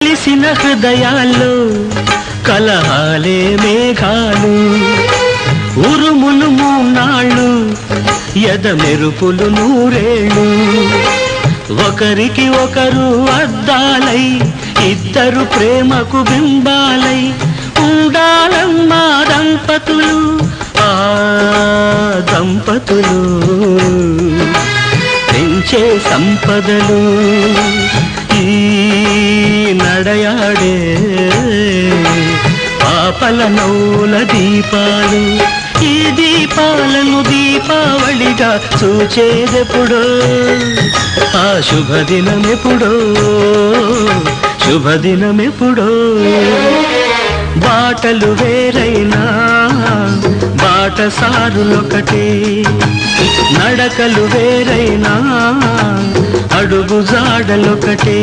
కలిసిన హృదయాల్లో కలహాలే మేఘాలు, ఉరుములు మూనాళ్ళు, ఎద మెరుపులు నూరేళ్ళు. ఒకరికి ఒకరు అద్దాలై, ఇద్దరు ప్రేమకు బింబాలై ఉండాలమ్మా దంపతులు, ఆ దంపతులు పెంచే సంపదలు. ఈ నడయాడే పాపల నవ్వుల దీపాలు, ఈ దీపాలను దీపావళిగా చూచేదెప్పుడో, ఆ శుభదినమెప్పుడో, శుభదినమెప్పుడో. బాటలు వేరైనా బాటసారులొకటే, నడకలు వేరైనా అడుగు జాడలొకటే.